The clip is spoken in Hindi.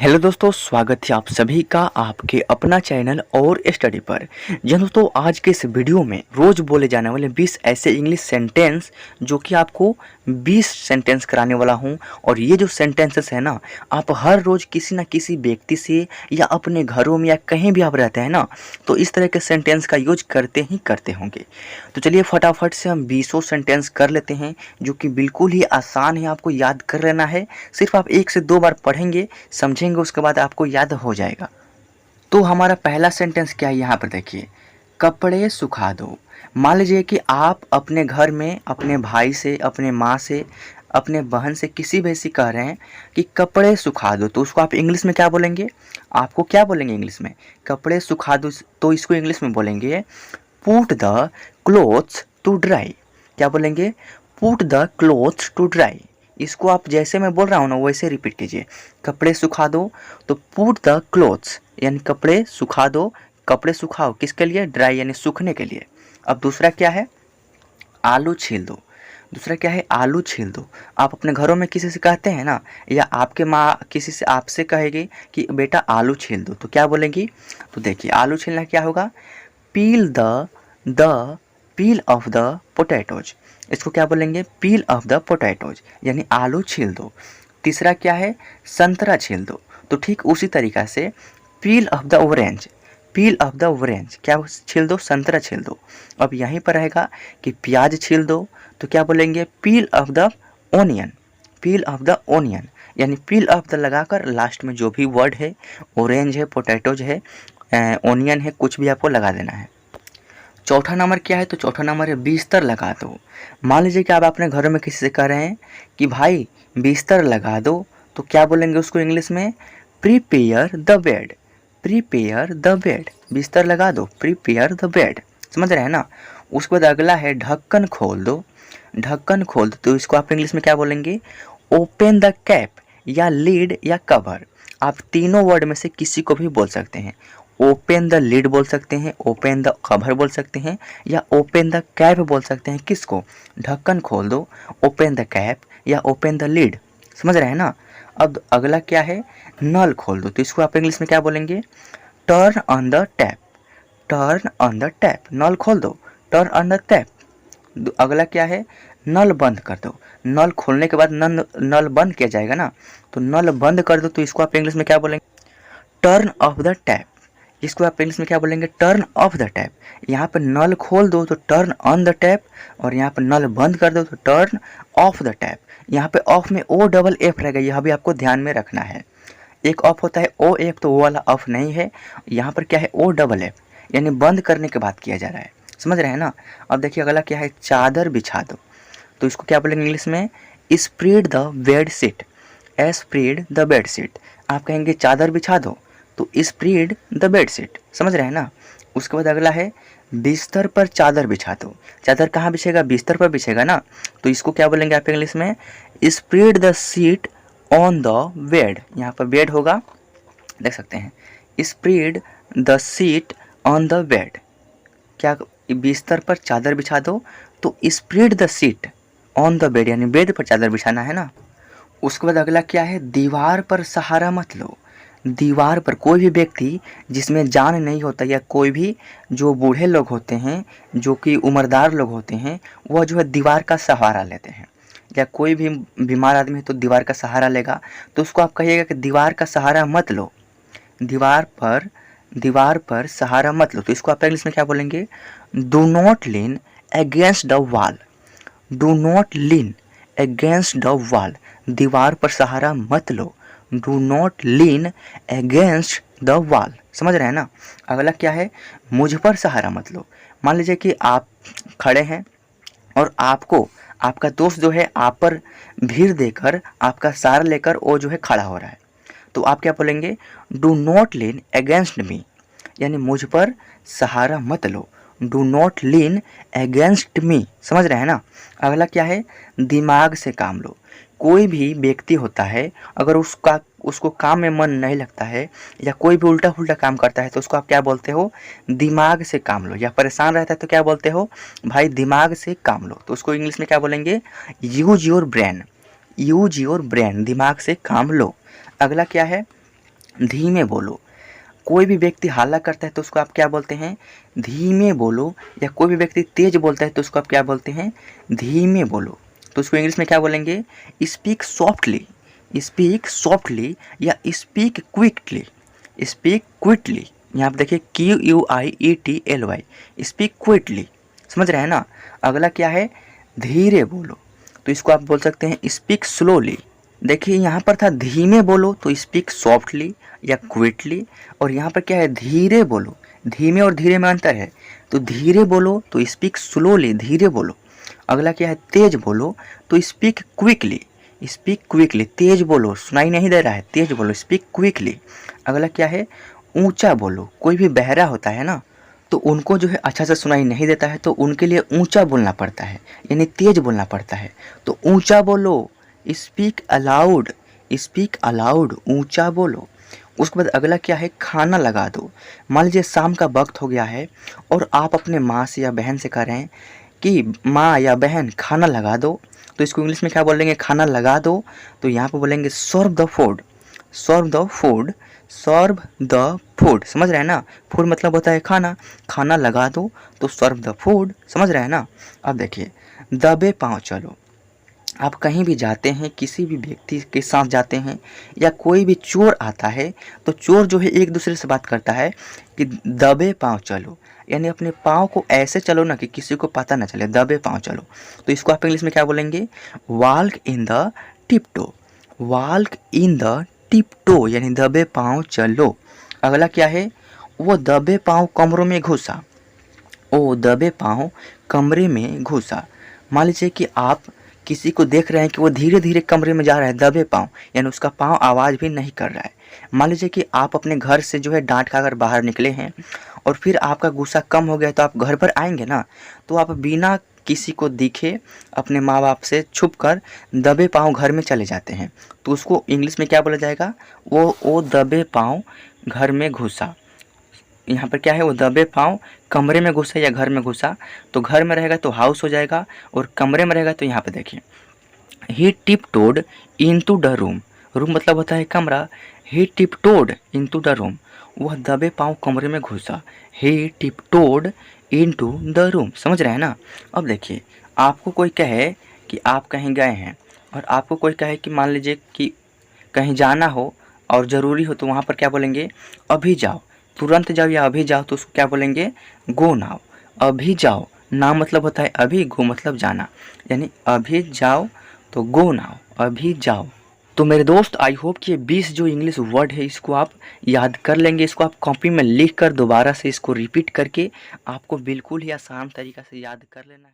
हेलो दोस्तों, स्वागत है आप सभी का आपके अपना चैनल और स्टडी पर। जी दोस्तों, आज के इस वीडियो में रोज़ बोले जाने वाले 20 ऐसे इंग्लिश सेंटेंस जो कि आपको 20 सेंटेंस कराने वाला हूं। और ये जो सेंटेंसेस है ना, आप हर रोज़ किसी न किसी व्यक्ति से या अपने घरों में या कहीं भी आप रहते हैं ना, तो इस तरह के सेंटेंस का यूज करते ही करते होंगे। तो चलिए फटाफट से हम 20 सेंटेंस कर लेते हैं जो कि बिल्कुल ही आसान है, आपको याद कर लेना है। सिर्फ आप 1 से 2 बार पढ़ेंगे, समझेंगे, उसके बाद आपको याद हो जाएगा। तो हमारा पहला सेंटेंस क्या है, यहाँ पर देखिए, कपड़े सुखा दो। मान लीजिए कि आप अपने घर में अपने भाई से, अपने माँ से, अपने बहन से, किसी भी से कह रहे हैं कि कपड़े सुखा दो, तो उसको आप इंग्लिश में क्या बोलेंगे? आपको क्या बोलेंगे इंग्लिश में? कपड़े सुखा दो, तो इसको इंग्लिश में बोलेंगे put the clothes to dry. क्या बोलेंगे? Put the clothes to dry. इसको आप जैसे मैं बोल रहा हूँ ना वैसे रिपीट कीजिए। कपड़े सुखा दो, तो पुट द क्लोथ्स यानी कपड़े सुखा दो, कपड़े सुखाओ किसके लिए? ड्राई यानी सूखने के लिए। अब दूसरा क्या है? आलू छील दो। दूसरा क्या है? आलू छील दो। आप अपने घरों में किसी से कहते हैं ना, या आपके माँ किसी से आपसे कहेगी कि बेटा आलू छील दो, तो क्या बोलेंगी? तो देखिए, आलू छीलना क्या होगा? पील the peel of the potatoes. इसको क्या बोलेंगे? पील ऑफ द पोटैटोज यानी आलू छील दो। तीसरा क्या है? संतरा छील दो। तो ठीक उसी तरीक़ा से पील of the orange, peel of the orange क्या छील दो? संतरा छील दो। अब यहीं पर रहेगा कि प्याज छील दो, तो क्या बोलेंगे? पील of the onion, peel of the onion यानी पील ऑफ द लगाकर लास्ट में जो भी वर्ड है, ऑरेंज है, पोटैटोज है, ओनियन है, कुछ भी आपको लगा देना है। चौथा नंबर क्या है? तो चौथा नंबर है बिस्तर लगा दो। मान लीजिए कि आप अपने घरों में किसी से कह रहे हैं कि भाई बिस्तर लगा दो, तो क्या बोलेंगे उसको इंग्लिश में? Prepare the bed, prepare the bed. बिस्तर लगा दो, प्रिपेयर द बेड। समझ रहे हैं ना? उसके बाद अगला है ढक्कन खोल दो, ढक्कन खोल दो, तो इसको आप इंग्लिश में क्या बोलेंगे? ओपन द कैप या लीड या कवर। आप तीनों वर्ड में से किसी को भी बोल सकते हैं। ओपन द लिड बोल सकते हैं, ओपन द कवर बोल सकते हैं, या ओपन द कैप बोल सकते हैं। किसको? ढक्कन खोल दो, ओपन द कैप या ओपन द लिड। समझ रहे हैं ना? अब अगला क्या है? नल खोल दो, तो इसको आप इंग्लिश में क्या बोलेंगे? Turn on the tap, turn on the tap. नल खोल दो, टर्न ऑन द टैप। अगला क्या है? नल बंद कर दो। नल खोलने के बाद नल बंद किया जाएगा ना, तो नल बंद कर दो, तो इसको आप इंग्लिश में क्या बोलेंगे? Turn off the tap. इसको आप इंग्लिश में क्या बोलेंगे? Turn off the tap. यहाँ पर नल खोल दो तो टर्न ऑन द टैप, और यहाँ पर नल बंद कर दो तो टर्न ऑफ द टैप। यहाँ पे ऑफ में ओ डबल एफ रहेगा, यह भी आपको ध्यान में रखना है। एक ऑफ होता है ओ एफ, तो वो वाला ऑफ नहीं है। यहाँ पर क्या है? ओ डबल एफ यानी बंद करने के बाद किया जा रहा है। समझ रहे हैं ना? अब देखिए अगला क्या है? चादर बिछा दो, तो इसको क्या बोलेंगे इंग्लिश में? Spread the bed sheet, spread the bed sheet. आप कहेंगे चादर बिछा दो, तो स्प्रेड द बेड शीट। समझ रहे हैं ना? उसके बाद अगला है बिस्तर पर चादर बिछा दो। चादर कहाँ बिछेगा? बिस्तर पर बिछेगा ना, तो इसको क्या बोलेंगे आप इंग्लिश में? Spread the sheet on the bed. यहाँ पर बेड होगा, देख सकते हैं, spread the sheet on the bed. क्या? बिस्तर पर चादर बिछा दो, तो spread the sheet on the bed यानी बेड पर चादर बिछाना है ना। उसके बाद अगला क्या है? दीवार पर सहारा मत लो। दीवार पर कोई भी व्यक्ति जिसमें जान नहीं होता, या कोई भी जो बूढ़े लोग होते हैं, जो कि उम्रदार लोग होते हैं, वह जो है दीवार का सहारा लेते हैं। या कोई भी बीमार आदमी है तो दीवार का सहारा लेगा, तो उसको आप कहिएगा कि दीवार का सहारा मत लो, दीवार पर सहारा मत लो। तो इसको आप इंग्लिश में क्या बोलेंगे? Do not lean against the wall, do not lean against the wall. दीवार पर सहारा मत लो, do not lean against the wall. समझ रहे हैं ना? अगला क्या है? मुझ पर सहारा मत लो। मान लीजिए कि आप खड़े हैं और आपको आपका दोस्त जो है आप पर भीड़ देकर, आपका सहारा लेकर वो जो है खड़ा हो रहा है, तो आप क्या बोलेंगे? Do not lean against me यानी मुझ पर सहारा मत लो, do not lean against me. समझ रहे हैं ना? अगला क्या है? दिमाग से काम लो। कोई भी व्यक्ति होता है, अगर उसको काम में मन नहीं लगता है, या कोई भी उल्टा पुल्टा काम करता है, तो उसको आप क्या बोलते हो? दिमाग से काम लो। या परेशान रहता है तो क्या बोलते हो? भाई दिमाग से काम लो। तो उसको इंग्लिश में क्या बोलेंगे? Use your brain, use your brain, दिमाग से काम लो। अगला क्या है? धीमे बोलो। कोई भी व्यक्ति हल्ला करता है तो उसको आप क्या बोलते हैं? धीमे बोलो। या कोई भी व्यक्ति तेज बोलता है तो उसको आप क्या बोलते हैं? धीमे बोलो। तो उसको इंग्लिश में क्या बोलेंगे? स्पीक सॉफ्टली, स्पीक सॉफ्टली या स्पीक क्विकली, स्पीक क्विकली। यहाँ पे देखिए QUIETLY, स्पीक क्विकली। समझ रहे हैं ना? अगला क्या है? धीरे बोलो। तो इसको आप बोल सकते हैं स्पीक स्लोली। देखिए यहाँ पर था धीमे बोलो तो स्पीक सॉफ्टली या क्विकली, और यहाँ पर क्या है? धीरे बोलो। धीमे और धीरे में अंतर है, तो धीरे बोलो तो स्पीक स्लोली, धीरे बोलो। अगला क्या है? तेज बोलो तो स्पीक क्विकली, स्पीक क्विकली। तेज बोलो, सुनाई नहीं दे रहा है, तेज बोलो, स्पीक क्विकली। अगला क्या है? ऊंचा बोलो। कोई भी बहरा होता है ना, तो उनको जो है अच्छा से सुनाई नहीं देता है, तो उनके लिए ऊंचा बोलना पड़ता है, यानी तेज बोलना पड़ता है। तो ऊंचा बोलो, स्पीक अलाउड, स्पीक अलाउड, ऊंचा बोलो। उसके बाद अगला क्या है? खाना लगा दो। मान लीजिए शाम का वक्त हो गया है और आप अपने माँ से या बहन से कह रहे हैं कि माँ या बहन खाना लगा दो, तो इसको इंग्लिश में क्या बोलेंगे? खाना लगा दो। तो यहाँ पे बोलेंगे serve the food, serve the food, serve the food. समझ रहे हैं ना? फूड मतलब होता है खाना, खाना लगा दो तो सर्व द फूड। समझ रहे हैं ना? अब देखिए, दबे पाँव चलो। आप कहीं भी जाते हैं, किसी भी व्यक्ति के साथ जाते हैं या कोई भी चोर आता है, तो चोर जो है एक दूसरे से बात करता है कि दबे पाँव चलो, यानी अपने पाँव को ऐसे चलो ना कि किसी को पता ना चले, दबे पाँव चलो। तो इसको आप इंग्लिश में क्या बोलेंगे? Walk in the tiptoe, walk in the tiptoe, यानी दबे पाँव चलो। अगला क्या है? वो दबे पाँव कमरों में घुसा, वो दबे पाँव कमरे में घुसा। मान लीजिए कि आप किसी को देख रहे हैं कि वो धीरे धीरे कमरे में जा रहा है दबे पाँव, यानी उसका पाँव आवाज़ भी नहीं कर रहा है। मान लीजिए कि आप अपने घर से जो है डांट खाकर बाहर निकले हैं और फिर आपका गुस्सा कम हो गया, तो आप घर पर आएंगे ना, तो आप बिना किसी को दिखे अपने माँ बाप से छुप कर दबे पाँव घर में चले जाते हैं। तो उसको इंग्लिश में क्या बोला जाएगा? वो दबे पाँव घर में घुसा। यहाँ पर क्या है? वो दबे पाँव कमरे में घुसा या घर में घुसा। तो घर में रहेगा तो हाउस हो जाएगा, और कमरे में रहेगा तो यहाँ पे देखिए, ही टिपटोड इनटू द रूम। रूम मतलब होता है कमरा। ही टिपटोड इनटू द रूम, वह दबे पाँव कमरे में घुसा। ही टिपटोड इनटू द रूम। समझ रहे हैं ना? अब देखिए, आपको कोई कहे कि आप कहीं गए हैं, और आपको कोई कहे कि मान लीजिए कि कहीं जाना हो और ज़रूरी हो, तो वहाँ पर क्या बोलेंगे? अभी जाओ, तुरंत जाओ या अभी जाओ, तो उसको क्या बोलेंगे? Go now. अभी जाओ, नाउ मतलब होता है अभी, गो मतलब जाना, यानी अभी जाओ तो गो नाउ, अभी जाओ। तो मेरे दोस्त, आई होप कि ये 20 जो इंग्लिश वर्ड है इसको आप याद कर लेंगे। इसको आप कॉपी में लिख कर दोबारा से इसको रिपीट करके आपको बिल्कुल ही आसान तरीक़ा से याद कर लेना है।